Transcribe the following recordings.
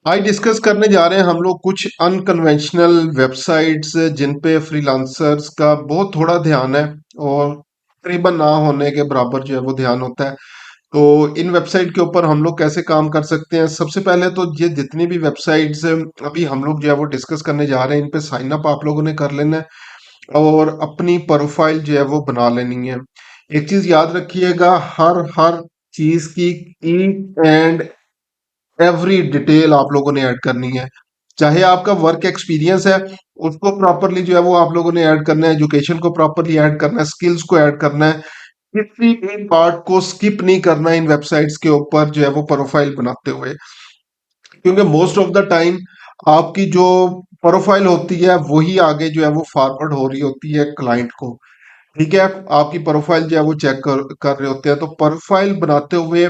आज डिस्कस करने जा रहे हैं हम लोग कुछ अनकन्वेंशनल वेबसाइट्स जिन पे फ्रीलांसर्स का बहुत थोड़ा ध्यान है और तकरीबन ना होने के बराबर जो है वो ध्यान होता है। तो इन वेबसाइट के ऊपर हम लोग कैसे काम कर सकते हैं? सबसे पहले तो ये जितनी भी वेबसाइट्स अभी हम लोग जो है वो डिस्कस करने जा रहे हैं, इन पे साइन अप आप लोगों ने कर लेना है और अपनी प्रोफाइल जो है वो बना लेनी है। एक चीज याद रखिएगा, हर हर चीज की एंड एवरी डिटेल आप लोगों ने ऐड करनी है। चाहे आपका वर्क एक्सपीरियंस है, उसको प्रॉपरली जो है वो आप लोगों ने ऐड करना है, एजुकेशन को प्रॉपरली ऐड करना है, स्किल्स को ऐड करना है। किसी भी पार्ट को स्किप नहीं करना है इन वेबसाइट्स के ऊपर जो है वो प्रोफाइल बनाते हुए, क्योंकि मोस्ट ऑफ द टाइम आपकी जो प्रोफाइल होती है वही आगे जो है वो फॉरवर्ड हो रही होती है क्लाइंट को। ठीक है, आपकी प्रोफाइल जो है वो चेक कर रहे होते हैं, तो प्रोफाइल बनाते हुए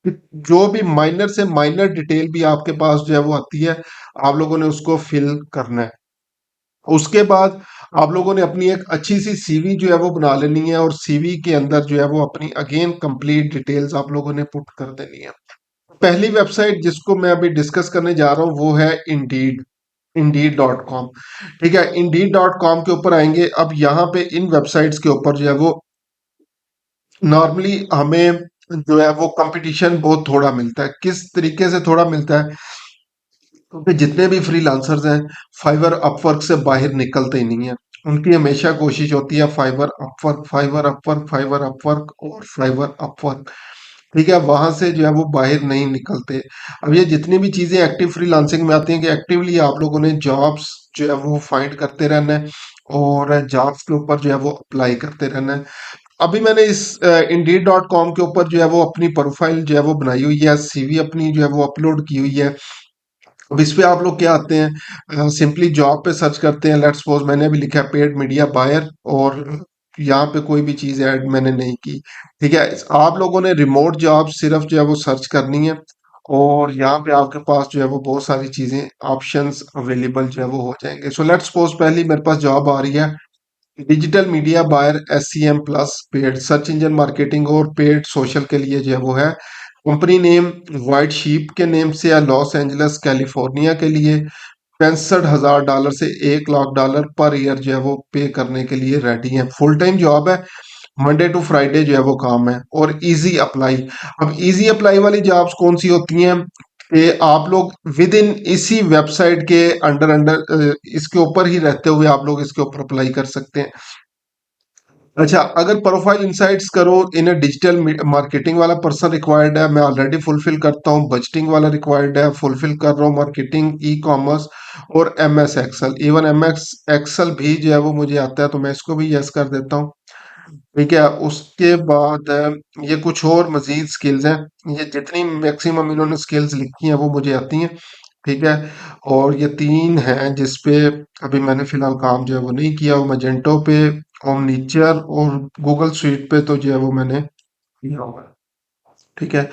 जो भी माइनर से माइनर डिटेल भी आपके पास जो है वो आती है, आप लोगों ने उसको फिल करना है। उसके बाद आप लोगों ने अपनी एक अच्छी सी सीवी जो है वो बना लेनी है और सीवी के अंदर जो है वो अपनी अगेन कंप्लीट डिटेल्स आप लोगों ने पुट कर देनी है। पहली वेबसाइट जिसको मैं अभी डिस्कस करने जा रहा हूँ वो है इंडीड, इंडीड.com। ठीक है, इंडीड.com के ऊपर आएंगे। अब यहाँ पे इन वेबसाइट्स के ऊपर जो है वो नॉर्मली हमें जो है वो कंपटीशन बहुत थोड़ा मिलता है। किस तरीके से थोड़ा मिलता है? क्योंकि जितने भी फ्रीलांसर्स हैं, फाइवर अपवर्क से बाहर निकलते ही नहीं है। उनकी हमेशा कोशिश होती है Fiverr Upwork, Fiverr Upwork, Fiverr Upwork और फाइवर अपवर्क। ठीक है, वहां से जो है वो बाहर नहीं निकलते। अब ये जितनी भी चीजें एक्टिव फ्रीलांसिंग में आती हैं कि एक्टिवली आप लोगों ने जॉब्स जो है वो फाइंड करते रहना है और जॉब्स के ऊपर जो है वो अप्लाई करते रहना है। अभी मैंने इस इंडीड.com के ऊपर जो है वो अपनी प्रोफाइल जो है वो बनाई हुई है, सीवी अपनी जो है वो अपलोड की हुई है। अब इस पे आप लोग क्या आते हैं, सिंपली जॉब पे सर्च करते हैं। लेट्स सपोज मैंने अभी लिखा है पेड मीडिया बायर और यहाँ पे कोई भी चीज ऐड मैंने नहीं की। ठीक है, आप लोगों ने रिमोट जॉब सिर्फ जो है वो सर्च करनी है और यहाँ पे आपके पास जो है वो बहुत सारी चीजें ऑप्शंस अवेलेबल जो है वो हो जाएंगे। सो लेट्स सपोज पहली मेरे पास जॉब आ रही है digital media buyer SCM plus paid search engine marketing और पेड सोशल के लिए जो है वो है। कंपनी नेम वाइट शीप के नेम से है, लॉस एंजलस कैलिफोर्निया के लिए। $65,000 से $1 लाख पर ईयर जो है वो पे करने के लिए रेडी है। फुल टाइम जॉब है, मंडे टू फ्राइडे जो है वो काम है और इजी अप्लाई। अब इजी अप्लाई वाली जॉब्स कौन सी होती हैं कि आप लोग विद इन इसी वेबसाइट के अंडर अंडर इसके ऊपर ही रहते हुए आप लोग इसके ऊपर अप्लाई कर सकते हैं। अच्छा, अगर प्रोफाइल इंसाइट्स करो, इन डिजिटल मार्केटिंग वाला पर्सन रिक्वायर्ड है, मैं ऑलरेडी फुलफिल करता हूँ। बजटिंग वाला रिक्वायर्ड है, फुलफिल कर रहा हूँ। मार्केटिंग, ई कॉमर्स और MS Excel, even MS Excel भी जो है वो मुझे आता है, तो मैं इसको भी यस कर देता हूँ। ठीक है, उसके बाद ये कुछ और मजीद स्किल्स हैं। ये जितनी मैक्सिमम इन्होंने स्किल्स लिखी हैं वो मुझे आती हैं। ठीक है, और ये तीन हैं जिसपे अभी मैंने फिलहाल काम जो है वो नहीं किया। वो मजेंटो पे, ओमनीचर और गूगल स्वीट पे तो जो है वो मैंने किया हुआ है। ठीक है,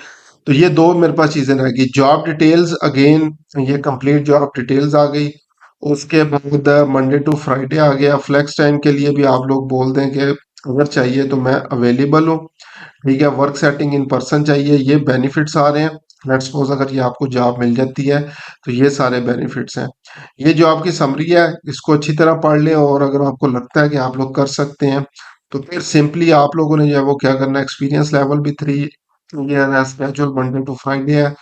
तो ये दो मेरे पास चीजें रहेगी। जॉब डिटेल्स अगेन, ये कंप्लीट जॉब डिटेल्स आ गई। उसके बाद मंडे टू फ्राइडे आ गया। फ्लेक्स टाइम के लिए भी आप लोग बोल दें कि अगर चाहिए तो मैं अवेलेबल हूँ। ठीक है, वर्क सेटिंग इन पर्सन चाहिए। ये बेनिफिट्स आ रहे हैं। लेट्स सपोज अगर ये आपको जॉब मिल जाती है तो ये सारे बेनिफिट्स हैं। ये जो आपकी समरी है इसको अच्छी तरह पढ़ लें और अगर आपको लगता है कि आप लोग कर सकते हैं तो फिर सिंपली आप लोगों ने जो है वो क्या करना है, एक्सपीरियंस लेवल भी 3 ईयर है, स्केजुअल मंडे टू फ्राइडे है,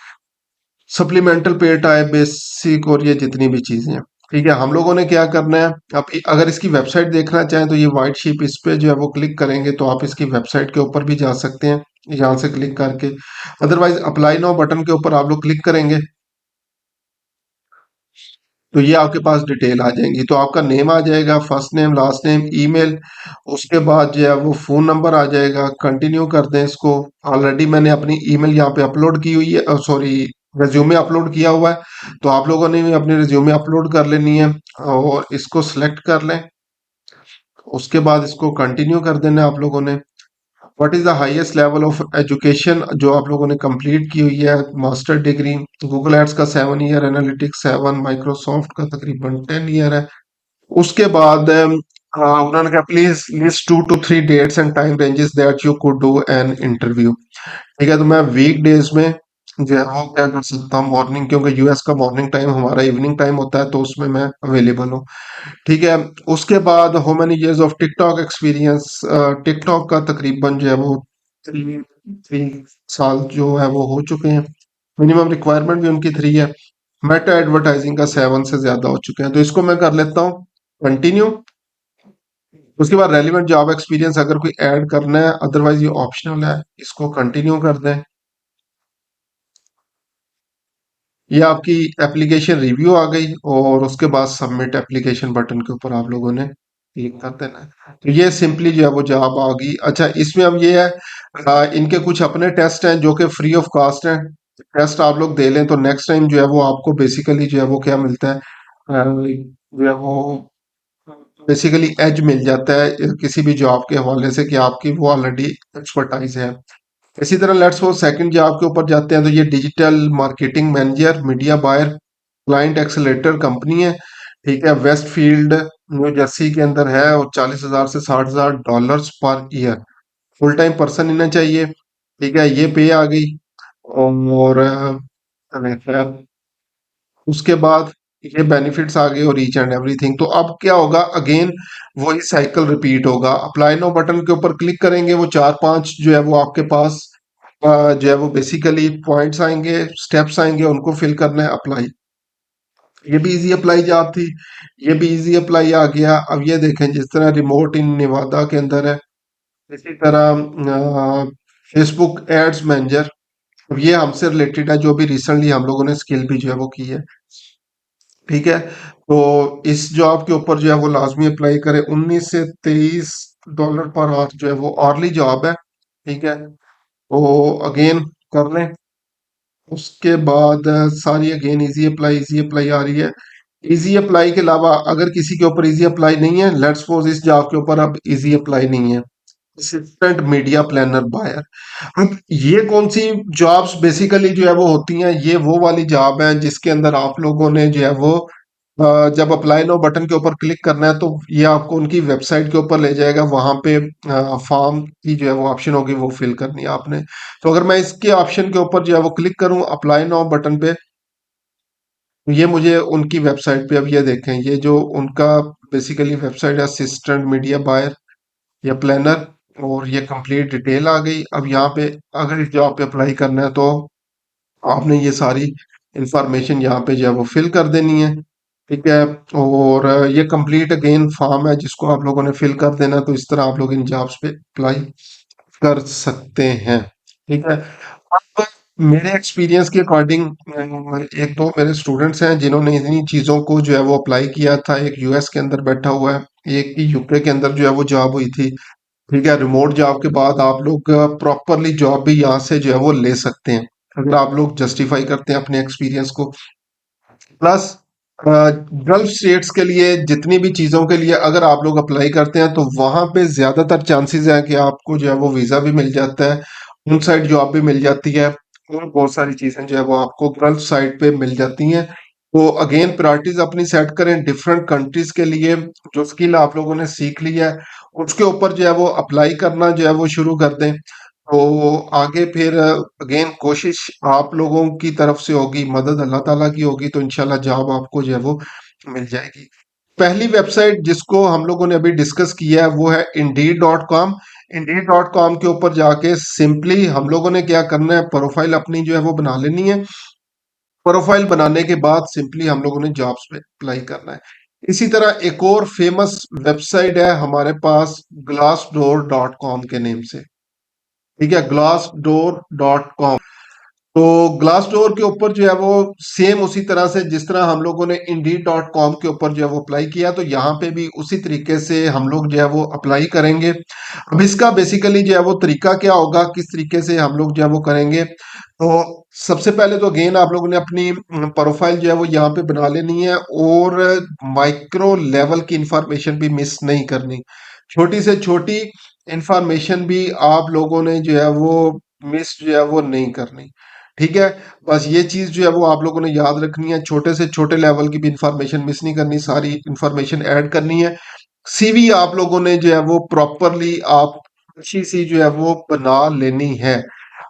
सप्लीमेंटल पेड है, बेसिक और ये जितनी भी चीजें हैं। ठीक है, हम लोगों ने क्या करना है, आप अगर इसकी वेबसाइट देखना चाहें तो ये व्हाइट शीप, इस पे जो है वो क्लिक करेंगे तो आप इसकी वेबसाइट के ऊपर भी जा सकते हैं यहाँ से क्लिक करके। अदरवाइज अप्लाई नाउ बटन के ऊपर आप लोग क्लिक करेंगे तो ये आपके पास डिटेल आ जाएंगी। तो आपका नेम आ जाएगा, first name, last name, email. उसके बाद जो है वो फोन नंबर आ जाएगा। कंटिन्यू कर दें इसको। ऑलरेडी मैंने अपनी ईमेल यहाँ पे अपलोड की हुई है, सॉरी, रिज्यूमे अपलोड किया हुआ है। तो आप लोगों ने भी अपनी रिज्यूमे अपलोड कर लेनी है और इसको सिलेक्ट कर लें। उसके बाद इसको कंटिन्यू कर देना है आप लोगों ने। What is the highest level of education जो आप लोगों ने कंप्लीट की हुई है? Master degree. गूगल एड्स का 7 ईयर, एनालिटिक्स 7, माइक्रोसॉफ्ट का तकरीबन 10 ईयर है। उसके बाद उन्होंने कहा please list 2 to 3 dates and time ranges that you could do an interview. ठीक है, तो मैं वीक डेज में जो है वो क्या कर सकता हूँ मॉर्निंग, क्योंकि यूएस का मॉर्निंग टाइम हमारा इवनिंग टाइम होता है, तो उसमें मैं अवेलेबल हूँ। ठीक है। उसके बाद how many years of TikTok experience. TikTok का तकरीबन जो है वो थ्री थ्री साल जो है वो हो चुके हैं। मिनिमम रिक्वायरमेंट भी उनकी थ्री है। मेटा एडवर्टाइजिंग का 7 से ज्यादा हो चुके हैं, तो इसको मैं कर लेता हूँ कंटिन्यू। उसके बाद रेलिवेंट जॉब एक्सपीरियंस अगर कोई ऐड करना है, अदरवाइज ये ऑप्शनल है, इसको कंटिन्यू कर दें। ये आपकी एप्लीकेशन रिव्यू आ गई, और उसके बाद सबमिट एप्लीकेशन बटन के ऊपर आप लोगों ने क्लिक कर देना है। तो ये सिंपली जो है वो जॉब आ गई। अच्छा, इसमें अब ये है, इनके कुछ अपने टेस्ट हैं जो कि फ्री ऑफ कॉस्ट हैं। टेस्ट आप लोग दे लें तो नेक्स्ट टाइम जो है वो आपको बेसिकली जो है वो क्या मिलता है, जो है वो बेसिकली एज मिल जाता है किसी भी जॉब के हवाले से, कि आपकी वो ऑलरेडी एक्सपर्टाइज है। इसी तरह लेट्स वो सेकंड जॉब के ऊपर जाते हैं, तो ये digital marketing manager, media buyer, client accelerator company है। ठीक है, वेस्ट फील्ड न्यू जर्सी के अंदर है, और 40,000 से $60,000 per year. Full time person इन्हें चाहिए। ठीक है, ये पे आ गई। और खैर, उसके बाद ये बेनिफिट्स आ गए और ईच एंड एवरीथिंग। तो अब क्या होगा, अगेन वही साइकिल रिपीट होगा। अप्लाई नो बटन के ऊपर क्लिक करेंगे, वो चार पांच जो है वो आपके पास जो है वो बेसिकली पॉइंट्स आएंगे, स्टेप्स आएंगे, उनको फिल करना है। अप्लाई, ये भी इजी अप्लाई जॉब थी, ये भी इजी अप्लाई आ गया। अब ये देखें, जिस तरह रिमोट इन नेवादा के अंदर है, इसी तरह फेसबुक एड्स मैनेजर, अब ये हमसे रिलेटेड है, जो भी रिसेंटली हम लोगों ने स्किल भी जो है वो की है। ठीक है, तो इस जॉब के ऊपर जो है वो लाजमी अप्लाई करें। 19 से 23 डॉलर पर आवर जो है वो आर्ली जॉब है। ठीक है, तो अगेन कर लें। उसके बाद सारी अगेन इजी अप्लाई आ रही है। इजी अप्लाई के अलावा अगर किसी के ऊपर इजी अप्लाई नहीं है, लेट्स सपोज इस जॉब के ऊपर अब इजी अप्लाई नहीं है, असिस्टेंट मीडिया प्लानर बायर। अब ये कौन सी जॉब्स बेसिकली जो है वो होती हैं, ये वो वाली जॉब है जिसके अंदर आप लोगों ने जो है वो जब अप्लाई नो बटन के ऊपर क्लिक करना है, तो ये आपको उनकी वेबसाइट के ऊपर ले जाएगा। वहां पे फॉर्म की जो है वो ऑप्शन होगी, वो फिल करनी है आपने। तो अगर मैं इसके ऑप्शन के ऊपर जो है वो क्लिक करूं अप्लाई नाउ बटन पे, तो ये मुझे उनकी वेबसाइट पे, अब ये देखें, ये जो उनका बेसिकली वेबसाइट है, असिस्टेंट मीडिया बायर या प्लानर, और ये कंप्लीट डिटेल आ गई। अब यहाँ पे अगर इस जॉब पे अप्लाई करना है, तो आपने ये सारी इंफॉर्मेशन यहाँ पे जो है वो फिल कर देनी है। ठीक है, और ये कंप्लीट अगेन फॉर्म है जिसको आप लोगों ने फिल कर देना। तो इस तरह आप लोग इन जॉब्स पे अप्लाई कर सकते हैं। ठीक है। अब मेरे एक्सपीरियंस के अकॉर्डिंग एक दो मेरे स्टूडेंट्स हैं जिन्होंने इन्हीं चीज़ों को जो है वो अप्लाई किया था। एक यूएस के अंदर बैठा हुआ है, एक की यूके के अंदर जो है वो जॉब हुई थी। ठीक है, रिमोट जॉब के बाद आप लोग प्रॉपरली जॉब भी यहाँ से जो है वो ले सकते हैं, अगर आप लोग जस्टिफाई करते हैं अपने एक्सपीरियंस को। प्लस गल्फ स्टेट्स के लिए जितनी भी चीज़ों के लिए अगर आप लोग अप्लाई करते हैं, तो वहाँ पे ज़्यादातर चांसेस हैं कि आपको जो है वो वीज़ा भी मिल जाता है, उन साइड जॉब भी मिल जाती है, और बहुत सारी चीज़ें जो है वो आपको गल्फ साइड पे मिल जाती हैं। तो अगेन प्रायोरिटीज अपनी सेट करें डिफरेंट कंट्रीज के लिए। जो स्किल आप लोगों ने सीख ली है, उसके ऊपर जो है वो अप्लाई करना जो है वो शुरू कर दें। तो आगे फिर अगेन कोशिश आप लोगों की तरफ से होगी, मदद अल्लाह ताला की होगी, तो इंशाल्लाह जॉब आपको जो है वो मिल जाएगी। पहली वेबसाइट जिसको हम लोगों ने अभी डिस्कस किया है वो है Indeed.com। Indeed.com के ऊपर जाके सिंपली हम लोगों ने क्या करना है, प्रोफाइल अपनी जो है वो बना लेनी है। प्रोफाइल बनाने के बाद सिंपली हम लोगों ने जॉब्स पे अप्लाई करना है। इसी तरह एक और फेमस वेबसाइट है हमारे पास, glassdoor.com के नेम से। ठीक है, glassdoor.com। तो ग्लास डोर के ऊपर जो है वो सेम उसी तरह से जिस तरह हम लोगों ने Indeed.com के ऊपर जो है वो अप्लाई किया, तो यहाँ पे भी उसी तरीके से हम लोग जो है वो अप्लाई करेंगे। अब इसका बेसिकली जो है वो तरीका क्या होगा, किस तरीके से हम लोग जो है वो करेंगे, तो सबसे पहले तो अगेन आप लोगों ने अपनी प्रोफाइल जो है वो यहाँ पे बना लेनी है, और माइक्रो लेवल की इंफॉर्मेशन भी मिस नहीं करनी। छोटी से छोटी इंफॉर्मेशन भी आप लोगों ने जो है वो मिस जो है वो नहीं करनी। ठीक है, बस ये चीज जो है वो आप लोगों ने याद रखनी है, छोटे से छोटे लेवल की भी इंफॉर्मेशन मिस नहीं करनी, सारी इंफॉर्मेशन ऐड करनी है। सीवी आप लोगों ने जो है वो प्रॉपरली आप अच्छी सी जो है वो बना लेनी है।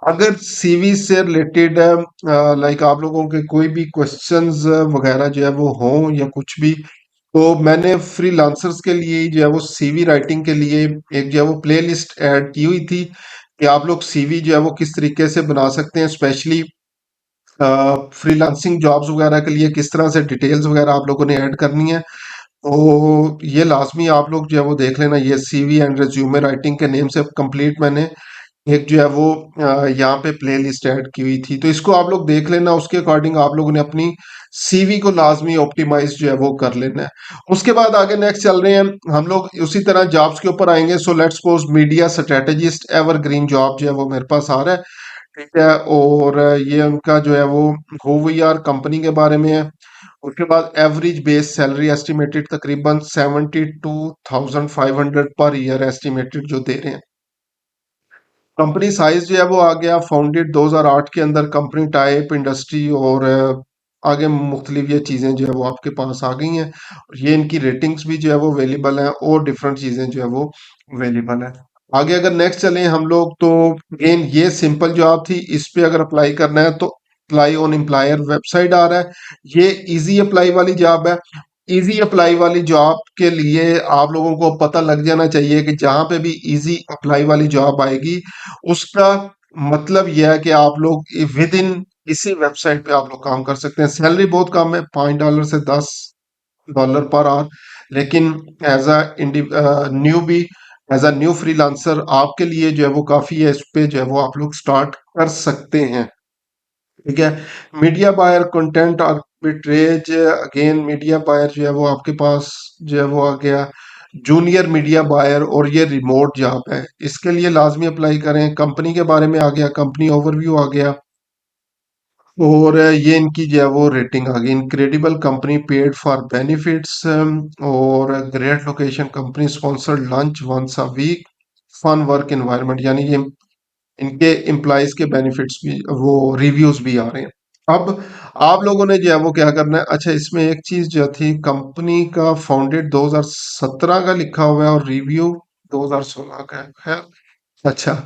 अगर सीवी से रिलेटेड लाइक आप लोगों के कोई भी क्वेश्चंस वगैरह जो है वो हों या कुछ भी, तो मैंने फ्रीलांसर्स के लिए जो है वो सीवी राइटिंग के लिए एक जो है वो प्लेलिस्ट ऐड की हुई थी कि आप लोग सीवी जो है वो किस तरीके से बना सकते हैं, स्पेशली फ्रीलांसिंग जॉब्स वगैरह के लिए किस तरह से डिटेल्स वगैरह आप लोगों ने ऐड करनी है। तो ये लाजमी आप लोग जो है वो देख लेना, ये सीवी एंड रिज्यूमे राइटिंग के नेम से कंप्लीट मैंने एक जो है वो यहाँ पे प्लेलिस्ट ऐड की हुई थी, तो इसको आप लोग देख लेना। उसके अकॉर्डिंग आप लोगों ने अपनी सीवी को लाजमी ऑप्टिमाइज जो है वो कर लेना है। उसके बाद आगे नेक्स्ट चल रहे हैं हम लोग, उसी तरह जॉब्स के ऊपर आएंगे। So let's suppose media strategist evergreen job जो है वो मेरे पास आ रहा है, ठीक है। और ये उनका जो है वो होवीआर कंपनी के बारे में है। उसके बाद एवरेज बेस सैलरी एस्टिमेटेड तकरीबन 72,500 पर ईयर एस्टिमेटेड जो दे रहे हैं। कंपनी साइज जो है वो आ गया, फाउंडेड 2008 के अंदर, कंपनी टाइप, इंडस्ट्री और आगे मुख्तलिफ ये चीज़ें जो है वो आपके पास आ गई हैं। ये इनकी रेटिंग्स भी जो है वो अवेलेबल हैं और डिफरेंट चीज़ें जो है वो अवेलेबल है। आगे अगर नेक्स्ट चलें हम लोग, तो अगेन ये सिंपल जॉब थी, इस पे अगर अप्लाई करना है तो अप्लाई ऑन एम्प्लॉयर वेबसाइट आ रहा है। ये इजी अप्लाई वाली जॉब है। इजी अप्लाई वाली जॉब के लिए आप लोगों को पता लग जाना चाहिए कि जहां पे भी इजी अप्लाई वाली जॉब आएगी, उसका मतलब यह है कि आप लोग विद इन इसी वेबसाइट पे आप लोग काम कर सकते हैं। सैलरी बहुत कम है, $5 से $10 पर आवर, लेकिन एज अ न्यू भी, एज अ न्यू फ्रीलांसर आपके लिए जो है वो काफी है। इस पे जो है वो आप लोग स्टार्ट कर सकते हैं, ठीक है। Media buyer, content arbitrage, again media buyer जो है वो आपके पास जो है वो आ गया। जूनियर मीडिया बायर, और ये रिमोट जॉब है, इसके लिए लाजमी अप्लाई करें। कंपनी के बारे में आ गया, कंपनी ओवरव्यू आ गया, और ये इनकी जो है वो रेटिंग आ गई। Incredible company, paid for benefits, और great location, company sponsored lunch once a week, fun work environment, यानी ये इनके एम्प्लॉयज के बेनिफिट्स भी, वो रिव्यूज भी आ रहे हैं। अब आप लोगों ने जो है वो क्या करना है, अच्छा इसमें एक चीज जो थी, कंपनी का फाउंडेड 2017 का लिखा हुआ है और रिव्यू 2016 का है, खैर अच्छा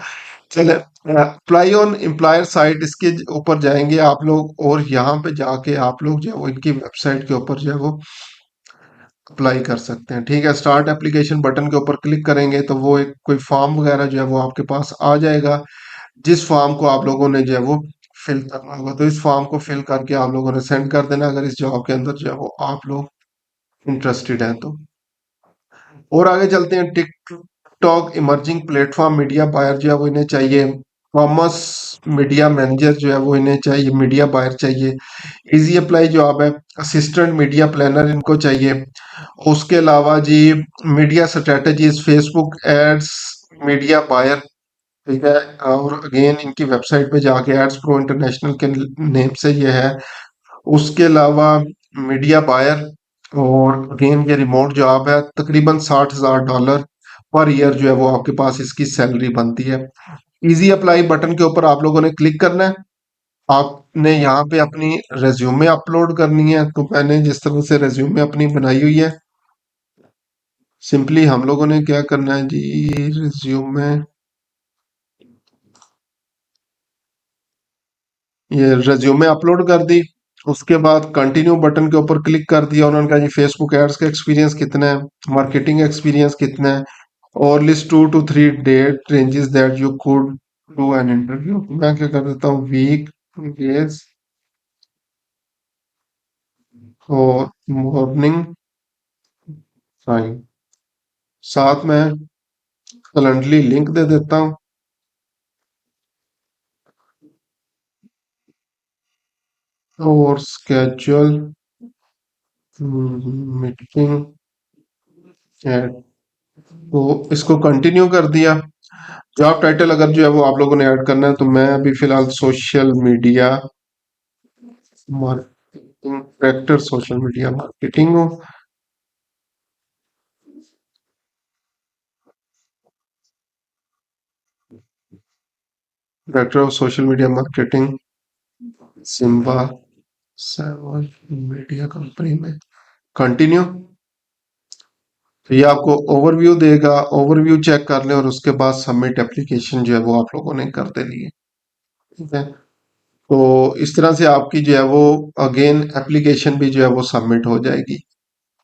चले। अप्लाई ऑन एम्प्लॉयर साइट, इसके ऊपर जाएंगे आप लोग और यहाँ पे जाके आप लोग जो है वो इनकी वेबसाइट के ऊपर जो है वो अप्लाई कर सकते हैं, ठीक है। स्टार्ट एप्लीकेशन बटन के ऊपर क्लिक करेंगे तो वो एक कोई फॉर्म वगैरह जो है वो आपके पास आ जाएगा, जिस फॉर्म को आप लोगों ने जो है वो फिल करना होगा। तो इस फॉर्म को फिल करके आप लोगों ने सेंड कर देना, अगर इस जॉब के अंदर जो है वो आप लोग इंटरेस्टेड हैं तो। और आगे चलते हैं, TikTok emerging platform media buyer जो है वो इन्हें चाहिए। कॉमर्स मीडिया मैनेजर जो है वो इन्हें चाहिए, मीडिया बायर चाहिए। इजी अप्लाई जॉब है, असिस्टेंट मीडिया प्लानर इनको चाहिए। उसके अलावा G media strategies, Facebook ads media buyer, ठीक है। और अगेन इनकी वेबसाइट पे जाके एड्स प्रो इंटरनेशनल के नेम से ये है। उसके अलावा मीडिया बायर, और अगेन ये रिमोट जॉब है, तकरीबन $60,000 पर ईयर जो है वो आपके पास इसकी सैलरी बनती है। इजी अप्लाई बटन के ऊपर आप लोगों ने क्लिक करना है। आपने यहाँ पे अपनी रेज्यूमे अपलोड करनी है, तो मैंने जिस तरह से रेज्यूमे अपनी बनाई हुई है, सिंपली हम लोगों ने क्या करना है जी, रेज्यूमे, ये रेज्यूमे अपलोड कर दी। उसके बाद कंटिन्यू बटन के ऊपर क्लिक कर दिया, उन्होंने कहा जी फेसबुक एड्स का एक्सपीरियंस कितना है, मार्केटिंग एक्सपीरियंस कितना है, और list 2 to 3 date ranges that you could do an interview. मैं क्या कर देता हूँ, वीक, डेज और मॉर्निंग टाइम, साथ में कैलेंडरली लिंक दे देता हूँ, और स्केड्यूल मीटिंग, तो इसको कंटिन्यू कर दिया। जॉब टाइटल अगर जो है वो आप लोगों ने ऐड करना है, तो मैं अभी फिलहाल social media marketing director, social media marketing हूँ। Director of social media marketing, Simba seven media company में, कंटिन्यू। तो ये आपको ओवरव्यू देगा, ओवरव्यू चेक कर लें और उसके बाद सबमिट एप्लीकेशन जो है वो आप लोगों ने कर देनी है। ठीक है। तो इस तरह से आपकी जो है वो अगेन एप्लीकेशन भी जो है वो सबमिट हो जाएगी।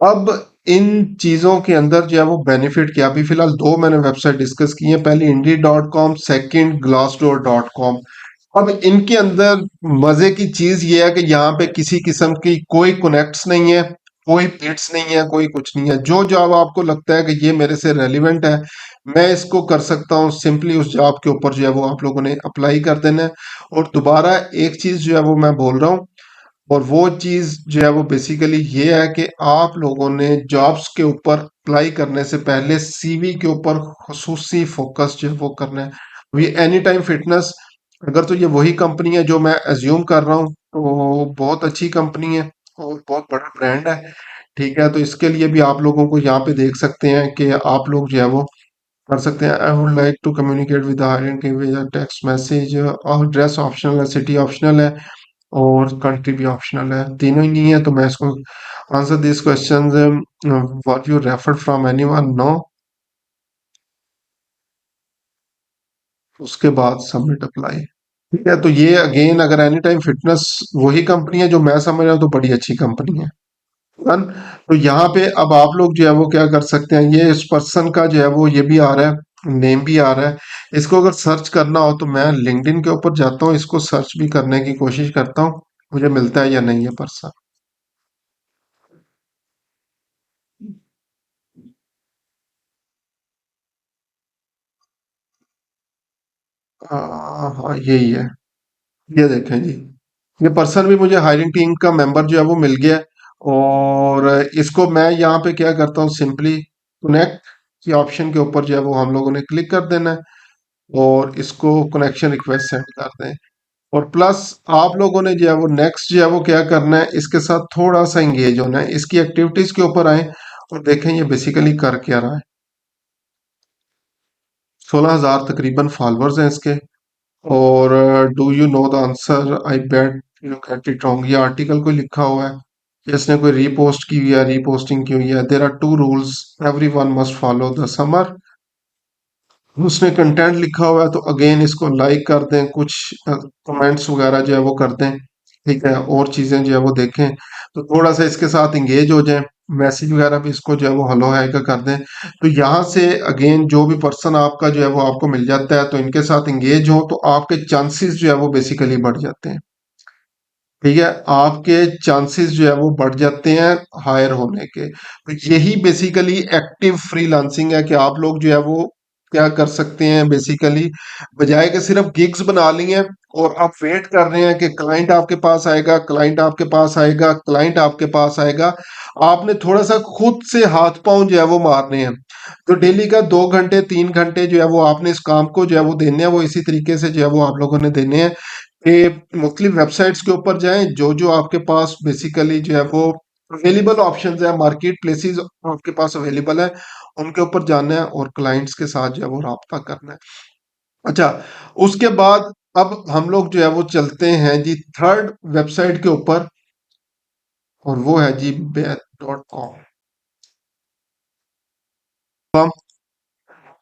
अब इन चीजों के अंदर जो है वो बेनिफिट क्या, अभी फिलहाल दो मैंने वेबसाइट डिस्कस की है, पहली Indeed.com, सेकंड Glassdoor.com। अब इनके अंदर मजे की चीज ये है कि यहाँ पे किसी किस्म की कोई कनेक्ट्स नहीं है, कोई बिट्स नहीं है, कोई कुछ नहीं है। जो जॉब आपको लगता है कि ये मेरे से रेलिवेंट है, मैं इसको कर सकता हूँ, सिंपली उस जॉब के ऊपर जो है वो आप लोगों ने अप्लाई कर देना है। और दोबारा एक चीज जो है वो मैं बोल रहा हूँ, और वो चीज जो है वो बेसिकली ये है कि आप लोगों ने जॉब्स के ऊपर अप्लाई करने से पहले सीवी के ऊपर खसूसी फोकस जो है वो करना है। ये एनी टाइम फिटनेस, अगर तो ये वही कंपनी है जो मैं एज्यूम कर रहा हूँ, तो बहुत अच्छी कंपनी है और बहुत बड़ा ब्रांड है। ठीक है, तो इसके लिए भी आप लोगों को यहाँ पे देख सकते हैं कि आप लोग जो है वो कर सकते हैं। I would like to communicate with hiring text message, और ड्रेस ऑप्शनल है, सिटी ऑप्शनल है, और कंट्री भी ऑप्शनल है। तीनों ही नहीं है तो मैं इसको answer this question, what you referred from anyone, no. उसके बाद सबमिट अप्लाई। ठीक है, तो ये अगेन अगर एनी टाइम फिटनेस वही कंपनी है जो मैं समझ रहा हूँ, तो बड़ी अच्छी कंपनी है। डन। तो यहाँ पे अब आप लोग जो है वो क्या कर सकते हैं, ये इस पर्सन का जो है वो ये भी आ रहा है, नेम भी आ रहा है। इसको अगर सर्च करना हो तो मैं लिंक्डइन के ऊपर जाता हूँ, इसको सर्च भी करने की कोशिश करता हूँ, मुझे मिलता है या नहीं ये पर्सन। हाँ, यही है। ये देखें जी, ये पर्सन भी मुझे हायरिंग टीम का मेंबर जो है वो मिल गया है। और इसको मैं यहाँ पे क्या करता हूँ, सिंपली कनेक्ट की ऑप्शन के ऊपर जो है वो हम लोगों ने क्लिक कर देना है, और इसको कनेक्शन रिक्वेस्ट सेंड कर दें। और प्लस आप लोगों ने जो है वो नेक्स्ट जो है वो क्या करना है, इसके साथ थोड़ा सा इंगेज होना है, इसकी एक्टिविटीज के ऊपर आए और देखें ये बेसिकली कर क्या रहा है। 16,000 तकरीबन फॉलोअर्स हैं इसके। और do you know the answer, I bet you get it wrong, ये आर्टिकल को लिखा हुआ है कि इसने कोई रीपोस्ट की हुई है, रीपोस्टिंग की हुई है। There are two rules every one must follow the summer. उसने कंटेंट लिखा हुआ है, तो अगेन इसको लाइक कर दें, कुछ कमेंट्स वगैरह जो है वो कर दें। ठीक है, और चीजें जो है वो देखें, तो थोड़ा सा इसके साथ इंगेज हो जाएं। मैसेज वगैरह भी इसको जो है वो हेलो हाय का कर दें। तो यहाँ से अगेन जो भी पर्सन आपका जो है वो आपको मिल जाता है, तो इनके साथ इंगेज हो तो आपके चांसेस जो है वो बेसिकली बढ़ जाते हैं। ठीक है, आपके चांसेस जो है वो बढ़ जाते हैं हायर होने के। तो यही बेसिकली एक्टिव फ्रीलांसिंग है कि आप लोग जो है वो क्या कर सकते हैं, बेसिकली बजाय के सिर्फ गिग्स बना ली हैं और आप वेट कर रहे हैं कि क्लाइंट आपके पास आएगा, क्लाइंट आपके पास आएगा, क्लाइंट आपके पास आएगा। आपने थोड़ा सा खुद से हाथ पांव जो है वो मारने हैं। तो डेली का 2 घंटे 3 घंटे जो है वो आपने इस काम को जो है वो देने हैं, वो इसी तरीके से जो है वो आप लोगों ने देने हैं कि मुख्तलिफ वेबसाइट्स के ऊपर जाएं, जो जो आपके पास बेसिकली जो है वो अवेलेबल ऑप्शंस है, मार्केट प्लेसेस आपके पास अवेलेबल है, उनके ऊपर जाना है और क्लाइंट्स के साथ जो है वो राब्ता करना है। अच्छा, उसके बाद अब हम लोग जो है वो चलते हैं जी थर्ड वेबसाइट के ऊपर, और वो है जी बैट.कॉम।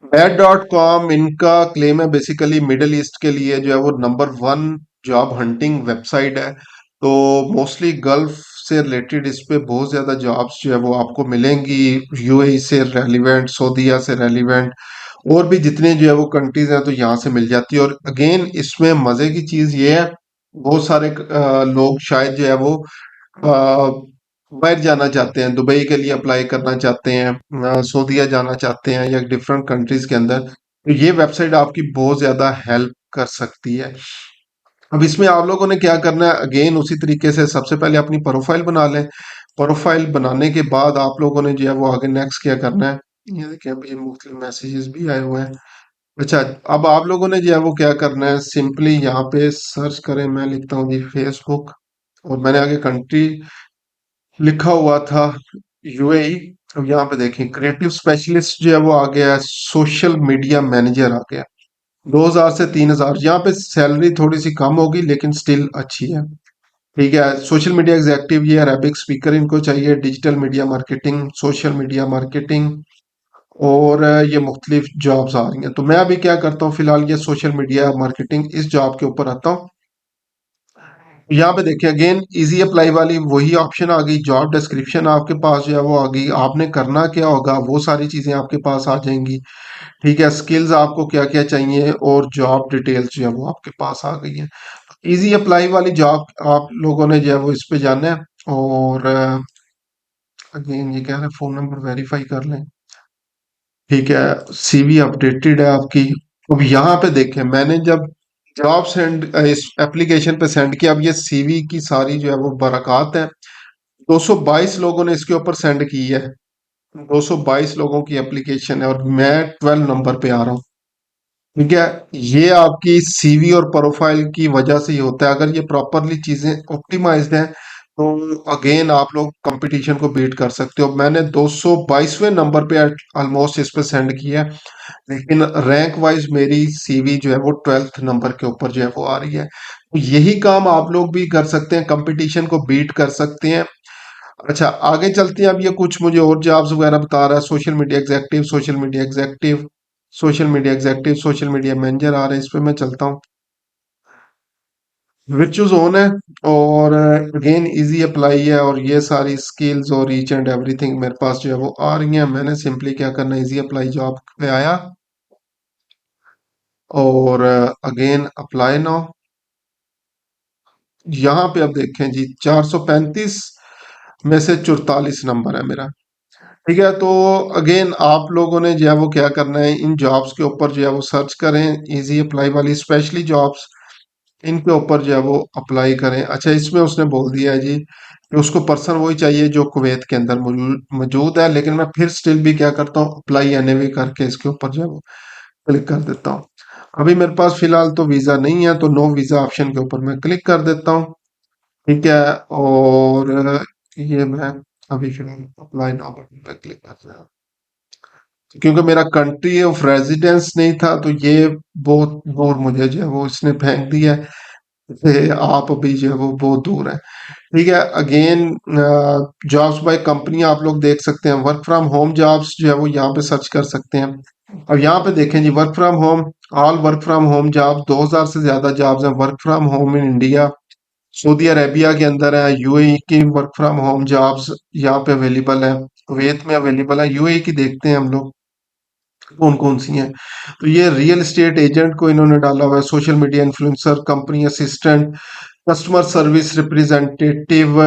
बैट.कॉम इनका क्लेम है बेसिकली मिडिल ईस्ट के लिए जो है वो number one job hunting website है। तो मोस्टली गल्फ से रिलेटेड इस पे बहुत ज्यादा जॉब्स जो है वो आपको मिलेंगी, यूएई से रेलिवेंट, सऊदीया से रेलिवेंट, और भी जितने जो है वो कंट्रीज हैं तो यहाँ से मिल जाती है। और अगेन इसमें मजे की चीज ये है, बहुत सारे लोग शायद जो है वो बाहर जाना चाहते हैं, दुबई के लिए अप्लाई करना चाहते हैं, सऊदीया जाना चाहते हैं, या डिफरेंट कंट्रीज के अंदर, तो ये वेबसाइट आपकी बहुत ज्यादा हेल्प कर सकती है। अब इसमें आप लोगों ने क्या करना है, अगेन उसी तरीके से सबसे पहले अपनी प्रोफाइल बना लें। प्रोफाइल बनाने के बाद आप लोगों ने जो है वो आगे नेक्स्ट क्या करना है, ये देखिए अभी मुख्तलिफ मैसेजेस भी आए हुए हैं। अच्छा, अब आप लोगों ने जो है वो क्या करना है, सिंपली यहाँ पे सर्च करें, मैं लिखता हूँ जी फेसबुक, और मैंने आगे कंट्री लिखा हुआ था यूएई। अब यहाँ पे देखें क्रिएटिव स्पेशलिस्ट जो है वो आ गया है, सोशल मीडिया मैनेजर आ गया। 2,000 से 3,000, यहाँ पे सैलरी थोड़ी सी कम होगी लेकिन स्टिल अच्छी है। ठीक है, सोशल मीडिया एग्जेक्टिव, ये अरेबिक स्पीकर इनको चाहिए, digital media marketing, social media marketing, और ये मुख्तलिफ जॉब्स आ रही हैं। तो मैं अभी क्या करता हूँ, फिलहाल ये सोशल मीडिया मार्केटिंग इस जॉब के ऊपर आता हूँ। यहाँ पे देखिए अगेन इजी अप्लाई वाली वही ऑप्शन आ गई, जॉब डिस्क्रिप्शन आपके पास जो है वो आ गई, आपने करना क्या होगा वो सारी चीजें आपके पास आ जाएंगी। ठीक है, स्किल्स आपको क्या क्या चाहिए और जॉब डिटेल्स जो है वो आपके पास आ गई है। इजी अप्लाई वाली जॉब आप लोगों ने जो है वो इस पे जाना है। और अगेन ये कह रहे हैं फोन नंबर वेरीफाई कर लें। ठीक है, सीवी अपडेटेड है आपकी। अब यहाँ पे देखें मैंने जब जॉब सेंड इस एप्लीकेशन पे सेंड किया, अब ये सीवी की सारी जो है वो बरकत है। 222 लोगों ने इसके ऊपर सेंड की है। 222 लोगों की एप्लीकेशन है और मैं 12 नंबर पे आ रहा हूँ। ठीक है, ये आपकी सीवी और प्रोफाइल की वजह से ही होता है। अगर ये प्रॉपरली चीजें ऑप्टिमाइज्ड हैं तो अगेन आप लोग कंपटीशन को बीट कर सकते हो। मैंने 222वें नंबर पे ऑलमोस्ट इस पे सेंड किया है, लेकिन रैंक वाइज मेरी सीवी जो है वो 12th नंबर के ऊपर जो है वो आ रही है। तो यही काम आप लोग भी कर सकते हैं, कंपटीशन को बीट कर सकते हैं। अच्छा आगे चलते हैं, अब ये कुछ मुझे और जॉब्स वगैरह बता रहा है, social media executive, social media executive, social media executive, social media manager आ रहे हैं, इस पे मैं चलता हूँ। विच ऑन है और अगेन इजी अप्लाई है और ये सारी स्किल्स और ईच एंड एवरीथिंग मेरे पास जो है वो आ रही हैं। मैंने सिंपली क्या करना है, इजी अप्लाई जॉब पे आया और अगेन अप्लाई नाउ। यहाँ पे अब देखें जी 435 में से 44 नंबर है मेरा। ठीक है, तो अगेन आप लोगों ने जो है वो क्या करना है, इन जॉब्स के ऊपर जो है वो सर्च करें, इजी अप्लाई वाली स्पेशली जॉब्स, इनके ऊपर जो है वो अप्लाई करें। अच्छा इसमें उसने बोल दिया है जी कि उसको पर्सन वही चाहिए जो कुवैत के अंदर मौजूद है, लेकिन मैं फिर स्टिल भी क्या करता हूँ, अप्लाई एनीवे करके इसके ऊपर जो है वो क्लिक कर देता हूँ। अभी मेरे पास फिलहाल तो वीजा नहीं है, तो नो वीजा ऑप्शन के ऊपर मैं क्लिक कर देता हूँ। ठीक है, और ये मैं अभी फिलहाल अप्लाई नाउ बटन पे क्लिक कर रहा हूँ, क्योंकि मेरा कंट्री ऑफ रेजिडेंस नहीं था, तो ये बहुत दूर मुझे जो है वो इसने फेंक दिया है कि आप अभी जो है वो बहुत दूर है। ठीक है, अगेन जॉब्स बाय कंपनी आप लोग देख सकते हैं, वर्क फ्रॉम होम जॉब्स जो है वो यहाँ पे सर्च कर सकते हैं। अब यहाँ पे देखें जी, work from home, all work from home job, 2000 से ज्यादा जॉब्स हैं work from home in India. Saudi Arabia के अंदर है, यूएई की वर्क फ्रॉम होम जॉब्स यहाँ पे अवेलेबल है, कुवैत में अवेलेबल है, यूएई की देखते हैं हम लोग कौन कौन सी हैं। तो ये रियल एस्टेट एजेंट को इन्होंने डाला हुआ है, social media influencer, company assistant, customer service representative,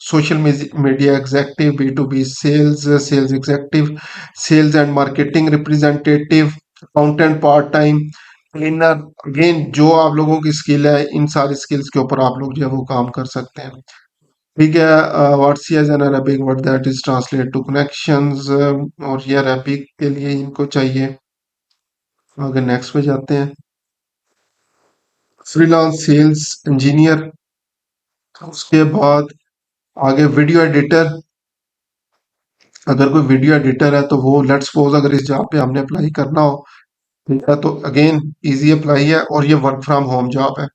social media executive, B to B sales, sales executive, sales and marketing representative, accountant part time, cleaner. Again जो आप लोगों की स्किल है, इन सारी स्किल्स के ऊपर आप लोग जो है वो काम कर सकते हैं। ठीक है, what's as an Arabic word that is translate to connections, और ये अरेबिक के लिए इनको चाहिए। आगे नेक्स्ट पे जाते हैं, फ्रीलांस सेल्स इंजीनियर। उसके बाद आगे वीडियो एडिटर, अगर कोई वीडियो एडिटर है तो वो लेट्स सपोज अगर इस जॉब पे हमने अप्लाई करना हो, ठीक है, तो अगेन इजी अप्लाई है और ये वर्क फ्रॉम होम जॉब है।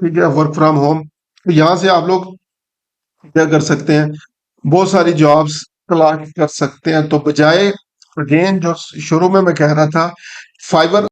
ठीक है, वर्क फ्रॉम होम, तो यहाँ से आप लोग क्या कर सकते हैं, बहुत सारी जॉब्स तलाश कर सकते हैं। तो बजाय अगेन जो शुरू में मैं कह रहा था, फाइवर